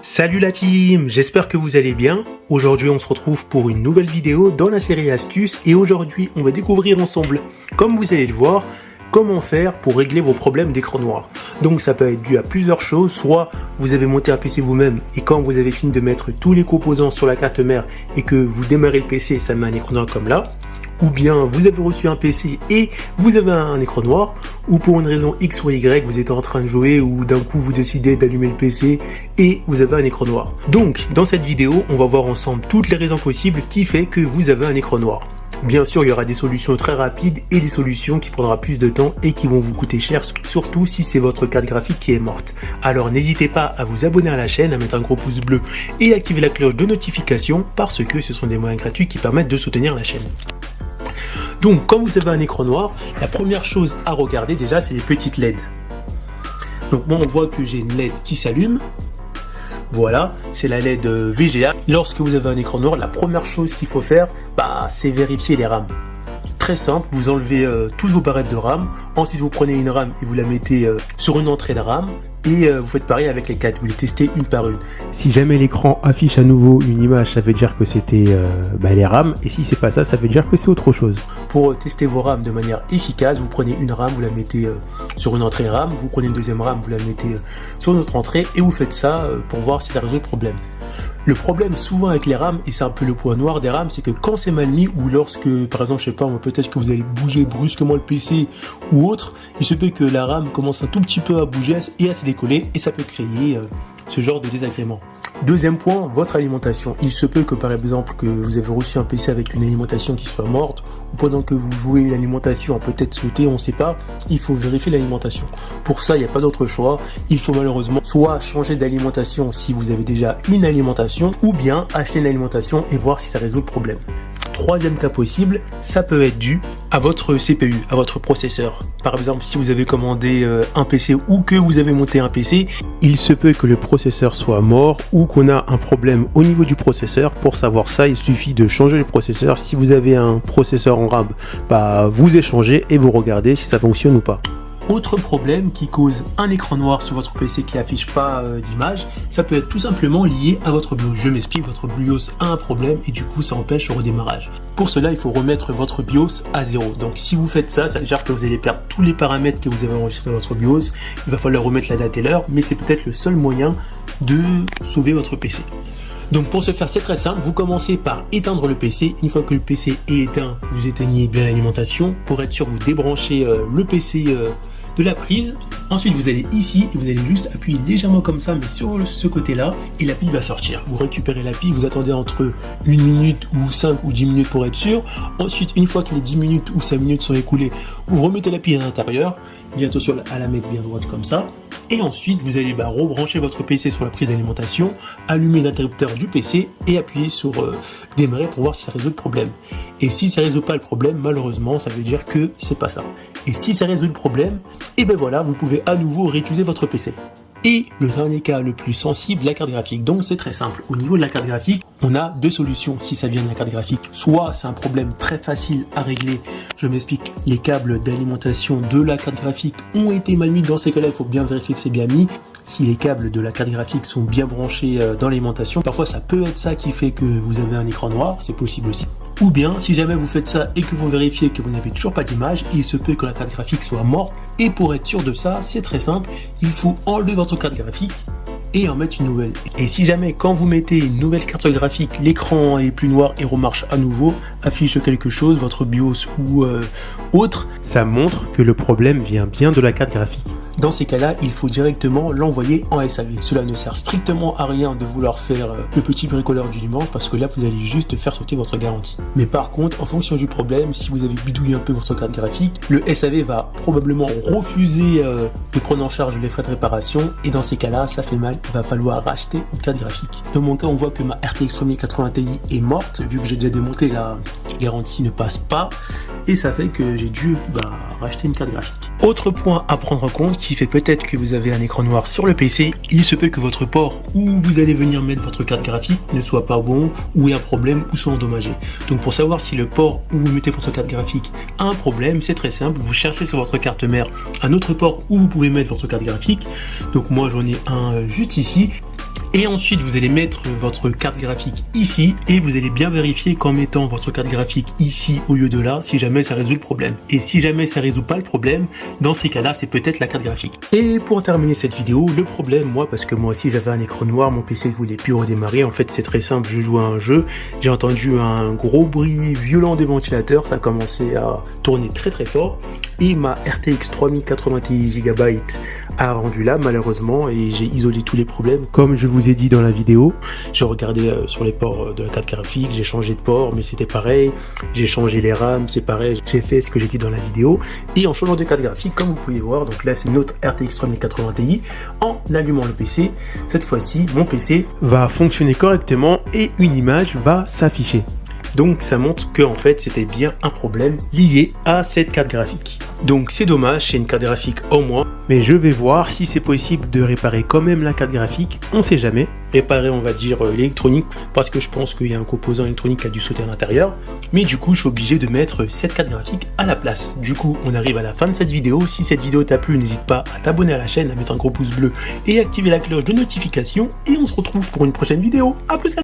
Salut la team, j'espère que vous allez bien. Aujourd'hui on se retrouve pour une nouvelle vidéo dans la série astuces et aujourd'hui on va découvrir ensemble, comme vous allez le voir, comment faire pour régler vos problèmes d'écran noir. Donc ça peut être dû à plusieurs choses, soit vous avez monté un PC vous-même et quand vous avez fini de mettre tous les composants sur la carte mère et que vous démarrez le PC, ça met un écran noir comme là. Ou bien vous avez reçu un PC et vous avez un écran noir, ou pour une raison X ou Y, vous êtes en train de jouer ou d'un coup vous décidez d'allumer le PC et vous avez un écran noir. Donc dans cette vidéo, on va voir ensemble toutes les raisons possibles qui fait que vous avez un écran noir. Bien sûr, il y aura des solutions très rapides et des solutions qui prendront plus de temps et qui vont vous coûter cher, surtout si c'est votre carte graphique qui est morte. Alors n'hésitez pas à vous abonner à la chaîne, à mettre un gros pouce bleu et activer la cloche de notification parce que ce sont des moyens gratuits qui permettent de soutenir la chaîne. Donc, quand vous avez un écran noir, la première chose à regarder déjà, c'est les petites LED. Donc, moi, on voit que j'ai une LED qui s'allume. Voilà, c'est la LED VGA. Lorsque vous avez un écran noir, la première chose qu'il faut faire, c'est vérifier les RAM. Très simple, vous enlevez toutes vos barrettes de RAM. Ensuite, vous prenez une RAM et vous la mettez sur une entrée de RAM. Et vous faites pareil avec les 4, vous les testez une par une. Si jamais l'écran affiche à nouveau une image, ça veut dire que c'était les RAM, et si c'est pas ça, ça veut dire que c'est autre chose. Pour tester vos RAM de manière efficace, vous prenez une RAM, vous la mettez sur une entrée RAM, vous prenez une deuxième RAM, vous la mettez sur une autre entrée, et vous faites ça pour voir si ça résout le problème. Le problème souvent avec les RAM, et c'est un peu le point noir des RAM, c'est que quand c'est mal mis, ou lorsque, par exemple, je sais pas, peut-être que vous allez bouger brusquement le PC ou autre, il se peut que la RAM commence un tout petit peu à bouger et à se décoller, et ça peut créer ce genre de désagrément. Deuxième point, votre alimentation. Il se peut que par exemple que vous avez reçu un PC avec une alimentation qui soit morte, ou pendant que vous jouez l'alimentation a peut-être sauté, on ne sait pas, il faut vérifier l'alimentation. Pour ça, il n'y a pas d'autre choix, il faut malheureusement soit changer d'alimentation si vous avez déjà une alimentation, ou bien acheter une alimentation et voir si ça résout le problème. Troisième cas possible, ça peut être dû à votre CPU, à votre processeur. Par exemple, si vous avez commandé un PC ou que vous avez monté un PC, il se peut que le processeur soit mort ou qu'on a un problème au niveau du processeur. Pour savoir ça, il suffit de changer le processeur. Si vous avez un processeur en RAM, vous échangez et vous regardez si ça fonctionne ou pas. Autre problème qui cause un écran noir sur votre PC qui affiche pas d'image, ça peut être tout simplement lié à votre BIOS. Je m'explique, votre BIOS a un problème et du coup ça empêche le redémarrage. Pour cela, il faut remettre votre BIOS à 0. Donc si vous faites ça, ça veut dire que vous allez perdre tous les paramètres que vous avez enregistrés dans votre BIOS. Il va falloir remettre la date et l'heure, mais c'est peut-être le seul moyen de sauver votre PC. Donc pour ce faire, c'est très simple, vous commencez par éteindre le PC. Une fois que le PC est éteint, vous éteignez bien l'alimentation. Pour être sûr, vous débranchez le PC de la prise. Ensuite, vous allez ici et vous allez juste appuyer légèrement comme ça, mais sur ce côté-là, et la pile va sortir. Vous récupérez la pile, vous attendez entre 1 minute ou 5 ou 10 minutes pour être sûr. Ensuite, une fois que les 10 minutes ou 5 minutes sont écoulées, vous remettez la pile à l'intérieur. Bien attention à la mettre bien droite comme ça. Et ensuite, vous allez rebrancher votre PC sur la prise d'alimentation, allumer l'interrupteur du PC et appuyer sur démarrer pour voir si ça résout le problème. Et si ça résout pas le problème, malheureusement, ça veut dire que c'est pas ça. Et si ça résout le problème, et voilà, vous pouvez à nouveau réutiliser votre PC. Et le dernier cas le plus sensible, la carte graphique. Donc c'est très simple. Au niveau de la carte graphique, on a deux solutions si ça vient de la carte graphique. Soit c'est un problème très facile à régler. Je m'explique, les câbles d'alimentation de la carte graphique ont été mal mis. Dans ces cas-là, il faut bien vérifier que c'est bien mis. Si les câbles de la carte graphique sont bien branchés dans l'alimentation, parfois ça peut être ça qui fait que vous avez un écran noir, c'est possible aussi. Ou bien, si jamais vous faites ça et que vous vérifiez que vous n'avez toujours pas d'image, il se peut que la carte graphique soit morte. Et pour être sûr de ça, c'est très simple, il faut enlever votre carte graphique et en mettre une nouvelle. Et si jamais quand vous mettez une nouvelle carte graphique, l'écran est plus noir et remarche à nouveau, affiche quelque chose, votre BIOS ou autre, ça montre que le problème vient bien de la carte graphique. Dans ces cas-là, il faut directement l'envoyer en SAV. Cela ne sert strictement à rien de vouloir faire le petit bricoleur du dimanche parce que là, vous allez juste faire sauter votre garantie. Mais par contre, en fonction du problème, si vous avez bidouillé un peu votre carte graphique, le SAV va probablement refuser de prendre en charge les frais de réparation et dans ces cas-là, ça fait mal, il va falloir racheter une carte graphique. Dans mon cas, on voit que ma RTX 3080 Ti est morte, vu que j'ai déjà démonté, la garantie ne passe pas et ça fait que j'ai dû racheter une carte graphique. Autre point à prendre en compte qui fait peut-être que vous avez un écran noir sur le PC, il se peut que votre port où vous allez venir mettre votre carte graphique ne soit pas bon ou ait un problème ou soit endommagé. Donc pour savoir si le port où vous mettez votre carte graphique a un problème, c'est très simple, vous cherchez sur votre carte mère un autre port où vous pouvez mettre votre carte graphique. Donc moi j'en ai un juste ici. Et ensuite, vous allez mettre votre carte graphique ici et vous allez bien vérifier qu'en mettant votre carte graphique ici au lieu de là, si jamais ça résout le problème. Et si jamais ça résout pas le problème, dans ces cas-là, c'est peut-être la carte graphique. Et pour terminer cette vidéo, le problème, moi, parce que moi aussi j'avais un écran noir, mon PC ne voulait plus redémarrer. En fait, c'est très simple, je jouais à un jeu, j'ai entendu un gros bruit violent des ventilateurs, ça a commencé à tourner très très fort. Et ma RTX 3090 GB a rendu là malheureusement et j'ai isolé tous les problèmes. Comme je vous ai dit dans la vidéo, j'ai regardé sur les ports de la carte graphique, j'ai changé de port mais c'était pareil, j'ai changé les RAM, c'est pareil, j'ai fait ce que j'ai dit dans la vidéo. Et en changeant de carte graphique, comme vous pouvez voir, donc là c'est notre RTX 3080 Ti, en allumant le PC, cette fois-ci mon PC va fonctionner correctement et une image va s'afficher. Donc ça montre que en fait c'était bien un problème lié à cette carte graphique. Donc c'est dommage, c'est une carte graphique en moins. Mais je vais voir si c'est possible de réparer quand même la carte graphique, on sait jamais. Réparer on va dire l'électronique, parce que je pense qu'il y a un composant électronique qui a dû sauter à l'intérieur. Mais du coup je suis obligé de mettre cette carte graphique à la place. Du coup on arrive à la fin de cette vidéo. Si cette vidéo t'a plu, n'hésite pas à t'abonner à la chaîne, à mettre un gros pouce bleu et activer la cloche de notification. Et on se retrouve pour une prochaine vidéo. A plus.